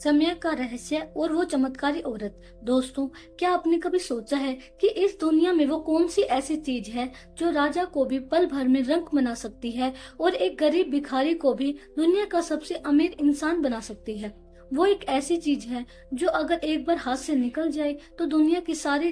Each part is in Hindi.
समय का रहस्य और वो चमत्कारी औरत। दोस्तों, क्या आपने कभी सोचा है कि इस दुनिया में वो कौन सी ऐसी चीज है जो राजा को भी पल भर में रंग बना सकती है और एक गरीब भिखारी को भी दुनिया का सबसे अमीर इंसान बना सकती है। वो एक ऐसी चीज है जो अगर एक बार हाथ से निकल जाए तो दुनिया की सारी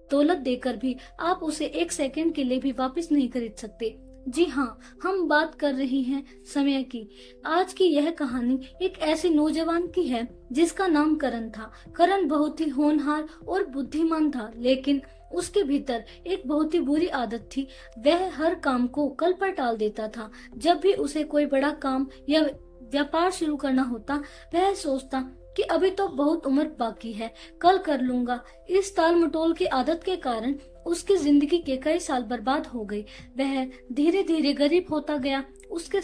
दौलत देकर भी आप उसे एक सेकंड के लिए भी वापस नहीं खरीद सकते। जी हाँ, हम बात कर रही हैं समय की। आज की यह कहानी एक ऐसे नौजवान की है जिसका नाम करण था। करण बहुत ही होनहार और बुद्धिमान था, लेकिन उसके भीतर एक बहुत ही बुरी आदत थी। वह हर काम को कल पर टाल देता था। जब भी उसे कोई बड़ा काम या व्यापार शुरू करना होता, वह सोचता कि अभी तो बहुत उम्र बाकी है, कल कर लूंगा। इस टाल मटोल की आदत के कारण उसकी जिंदगी के कई साल बर्बाद हो गए। वह धीरे धीरे गरीब होता गया। उसके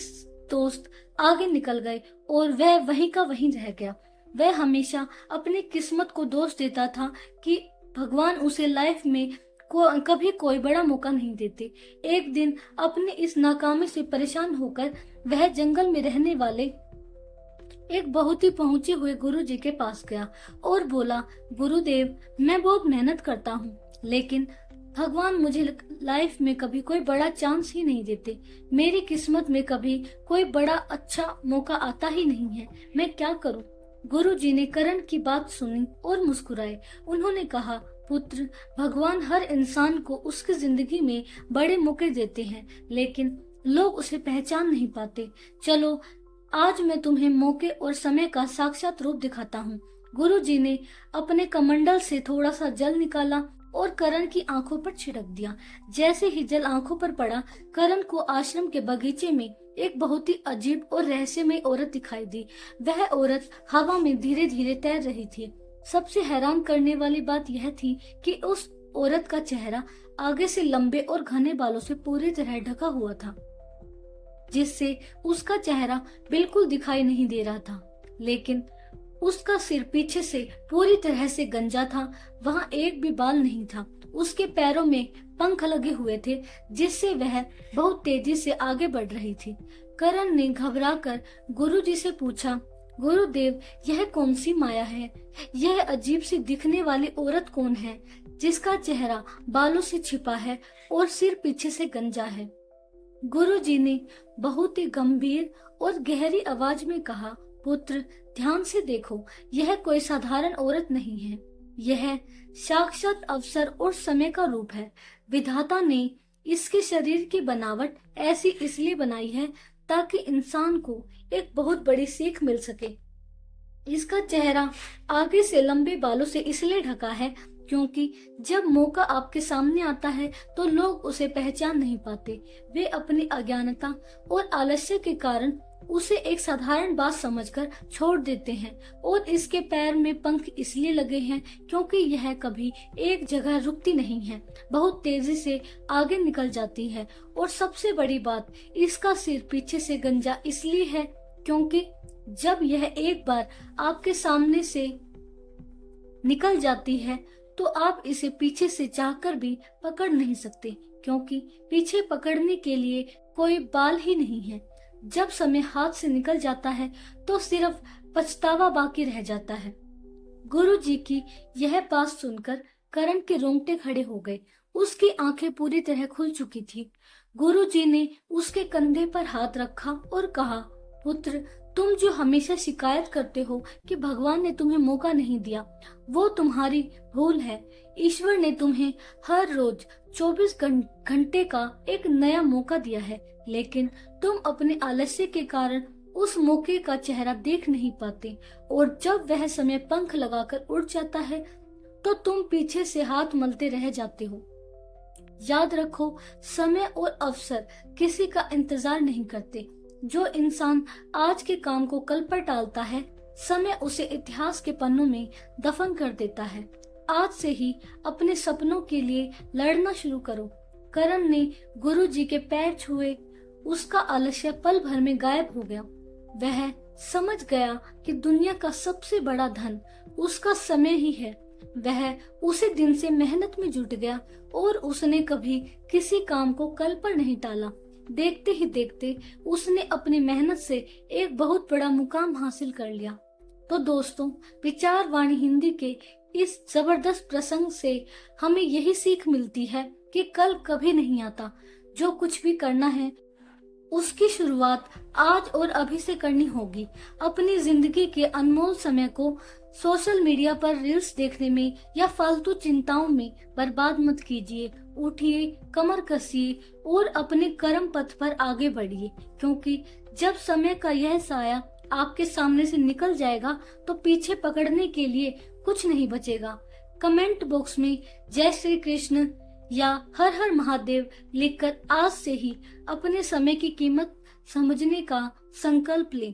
दोस्त आगे निकल गए और वह वहीं का वहीं रह गया। वह हमेशा अपनी किस्मत को दोष देता था कि भगवान उसे लाइफ में कभी कोई बड़ा मौका नहीं देते। एक दिन अपनी इस नाकामी से परेशान होकर वह जंगल में रहने वाले एक बहुत ही पहुंचे हुए गुरु जी के पास गया और बोला, गुरुदेव, मैं बहुत मेहनत करता हूँ, लेकिन भगवान मुझे लाइफ में कभी कोई बड़ा चांस ही नहीं देते। मेरी किस्मत में कभी कोई बड़ा अच्छा मौका आता ही नहीं है। मैं क्या करूँ? गुरु जी ने करण की बात सुनी और मुस्कुराए। उन्होंने कहा, पुत्र, भगवान हर इंसान को उसकी जिंदगी में बड़े मौके देते हैं, लेकिन लोग उसे पहचान नहीं पाते। चलो, आज मैं तुम्हें मौके और समय का साक्षात रूप दिखाता हूँ। गुरु जी ने अपने कमंडल से थोड़ा सा जल निकाला और करण की आंखों पर छिड़क दिया। जैसे ही जल आंखों पर पड़ा, करण को आश्रम के बगीचे में एक बहुत ही अजीब और रहस्यमय औरत दिखाई दी। वह औरत हवा में धीरे धीरे तैर रही थी। सबसे हैरान करने वाली बात यह थी कि उस औरत का चेहरा आगे से लंबे और घने बालों से पूरी तरह ढका हुआ था, जिससे उसका चेहरा बिल्कुल दिखाई नहीं दे रहा था। लेकिन उसका सिर पीछे से पूरी तरह से गंजा था। वहाँ एक भी बाल नहीं था। उसके पैरों में पंख लगे हुए थे, जिससे वह बहुत तेजी से आगे बढ़ रही थी। करण ने घबराकर गुरुजी से पूछा, गुरुदेव, यह कौन सी माया है? यह अजीब सी दिखने वाली औरत कौन है, जिसका चेहरा बालों से छिपा है और सिर पीछे से गंजा है? गुरुजी ने बहुत ही गंभीर और गहरी आवाज में कहा, पुत्र, ध्यान से देखो, यह कोई साधारण औरत नहीं है। यह साक्षात अवसर और समय का रूप है। विधाता ने इसके शरीर की बनावट ऐसी इसलिए बनाई है ताकि इंसान को एक बहुत बड़ी सीख मिल सके। इसका चेहरा आगे से लंबे बालों से इसलिए ढका है क्योंकि जब मौका आपके सामने आता है तो लोग उसे पहचान नहीं पाते। वे अपनी अज्ञानता और आलस्य के कारण उसे एक साधारण बात समझकर छोड़ देते हैं। और इसके पैर में पंख इसलिए लगे हैं क्योंकि यह कभी एक जगह रुकती नहीं है, बहुत तेजी से आगे निकल जाती है। और सबसे बड़ी बात, इसका सिर पीछे से गंजा इसलिए है क्योंकि जब यह एक बार आपके सामने से निकल जाती है तो आप इसे पीछे से चाहकर भी पकड़ नहीं सकते, क्योंकि पीछे पकड़ने के लिए कोई बाल ही नहीं है। जब समय हाथ से निकल जाता है तो सिर्फ पछतावा बाकी रह जाता है। गुरु जी की यह बात सुनकर करण के रोंगटे खड़े हो गए। उसकी आंखें पूरी तरह खुल चुकी थी। गुरु जी ने उसके कंधे पर हाथ रखा और कहा, पुत्र, तुम जो हमेशा शिकायत करते हो कि भगवान ने तुम्हें मौका नहीं दिया, वो तुम्हारी भूल है। ईश्वर ने तुम्हें हर रोज 24 घंटे का एक नया मौका दिया है, लेकिन तुम अपने आलस्य के कारण उस मौके का चेहरा देख नहीं पाते। और जब वह समय पंख लगाकर उड़ जाता है तो तुम पीछे से हाथ मलते रह जाते हो। याद रखो, समय और अवसर किसी का इंतजार नहीं करते। जो इंसान आज के काम को कल पर टालता है, समय उसे इतिहास के पन्नों में दफन कर देता है। आज से ही अपने सपनों के लिए लड़ना शुरू करो। करण ने गुरु जी के पैर छुए। उसका आलस्य पल भर में गायब हो गया। वह समझ गया कि दुनिया का सबसे बड़ा धन उसका समय ही है। वह उसी दिन से मेहनत में जुट गया और उसने कभी किसी काम को कल पर नहीं टाला। देखते ही देखते उसने अपनी मेहनत से एक बहुत बड़ा मुकाम हासिल कर लिया। तो दोस्तों, विचारवाणी हिंदी के इस जबरदस्त प्रसंग से हमें यही सीख मिलती है कि कल कभी नहीं आता। जो कुछ भी करना है उसकी शुरुआत आज और अभी से करनी होगी। अपनी जिंदगी के अनमोल समय को सोशल मीडिया पर रील्स देखने में या फालतू चिंताओं में बर्बाद मत कीजिए। उठिए, कमर कसिए और अपने कर्म पथ पर आगे बढ़िए, क्योंकि जब समय का यह साया आपके सामने से निकल जाएगा तो पीछे पकड़ने के लिए कुछ नहीं बचेगा। कमेंट बॉक्स में जय श्री कृष्ण या हर हर महादेव लिखकर आज से ही अपने समय की कीमत समझने का संकल्प लें।